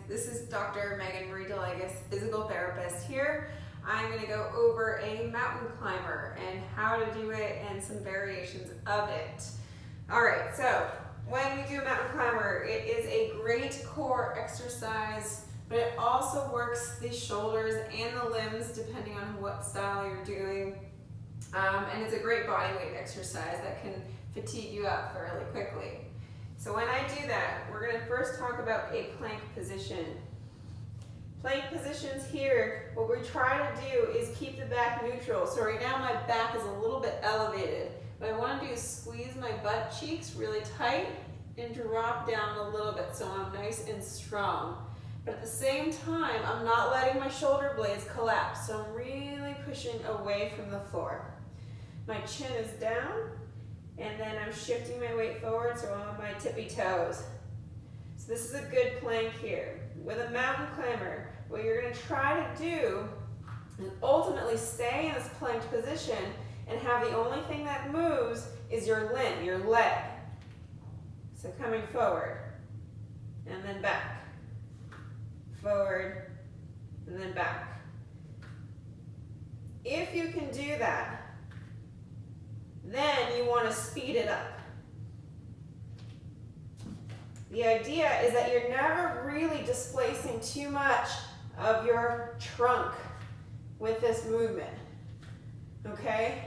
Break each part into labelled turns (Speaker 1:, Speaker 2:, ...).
Speaker 1: This is Dr. Megan Marie Delegas, physical therapist here. I'm going to go over a mountain climber and how to do it and some variations of it. Alright, so when we do a mountain climber, it is a great core exercise, but it also works the shoulders and the limbs depending on what style you're doing. And it's a great body weight exercise that can fatigue you up fairly quickly. So when I do that, we're going to first talk about a plank position. Plank positions here, what we try to do is keep the back neutral. So right now my back is a little bit elevated. What I want to do is squeeze my butt cheeks really tight and drop down a little bit so I'm nice and strong. But at the same time, I'm not letting my shoulder blades collapse. So I'm really pushing away from the floor. My chin is down. And then I'm shifting my weight forward so I'm on my tippy toes. So this is a good plank here. With a mountain climber, what you're going to try to do is ultimately stay in this planked position and have the only thing that moves is your limb, your leg. So coming forward and then back, forward and then back. If you can do that, then you want to speed it up. The idea is that you're never really displacing too much of your trunk with this movement, okay?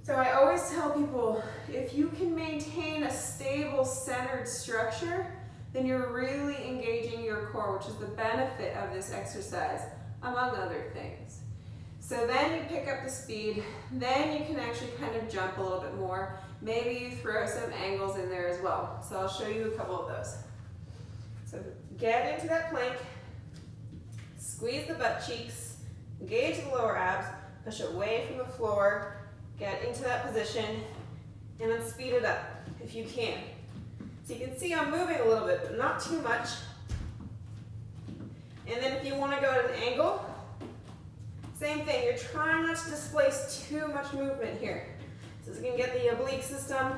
Speaker 1: So I always tell people, if you can maintain a stable, centered structure, then you're really engaging your core, which is the benefit of this exercise, among other things. So then you pick up the speed, then you can actually kind of jump a little bit more. Maybe you throw some angles in there as well. So I'll show you a couple of those. So get into that plank, squeeze the butt cheeks, engage the lower abs, push away from the floor, get into that position, and then speed it up if you can. So you can see I'm moving a little bit, but not too much. And then if you want to go at an angle, same thing, you're trying not to displace too much movement here. So you can get the oblique system.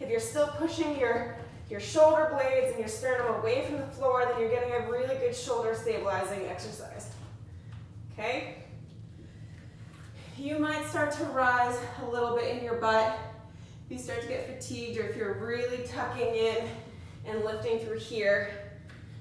Speaker 1: If you're still pushing your shoulder blades and your sternum away from the floor, then you're getting a really good shoulder stabilizing exercise. Okay? You might start to rise a little bit in your butt. If you start to get fatigued or if you're really tucking in and lifting through here,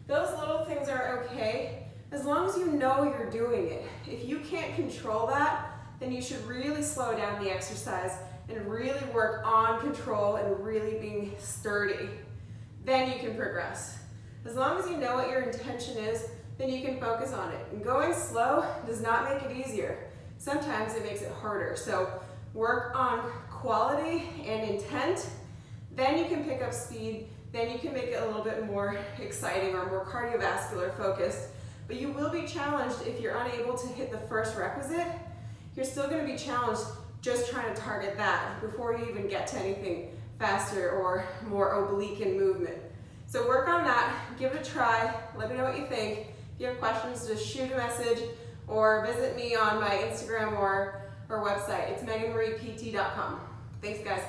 Speaker 1: those little things are okay. As long as you know you're doing it. If you can't control that, then you should really slow down the exercise and really work on control and really being sturdy. Then you can progress. As long as you know what your intention is, then you can focus on it. And going slow does not make it easier. Sometimes it makes it harder. So work on quality and intent, then you can pick up speed, then you can make it a little bit more exciting or more cardiovascular focused. But you will be challenged if you're unable to hit the first requisite. You're still going to be challenged just trying to target that before you even get to anything faster or more oblique in movement. So work on that, give it a try, let me know what you think. If you have questions, just shoot a message or visit me on my Instagram or website. It's meganmariept.com. Thanks, guys.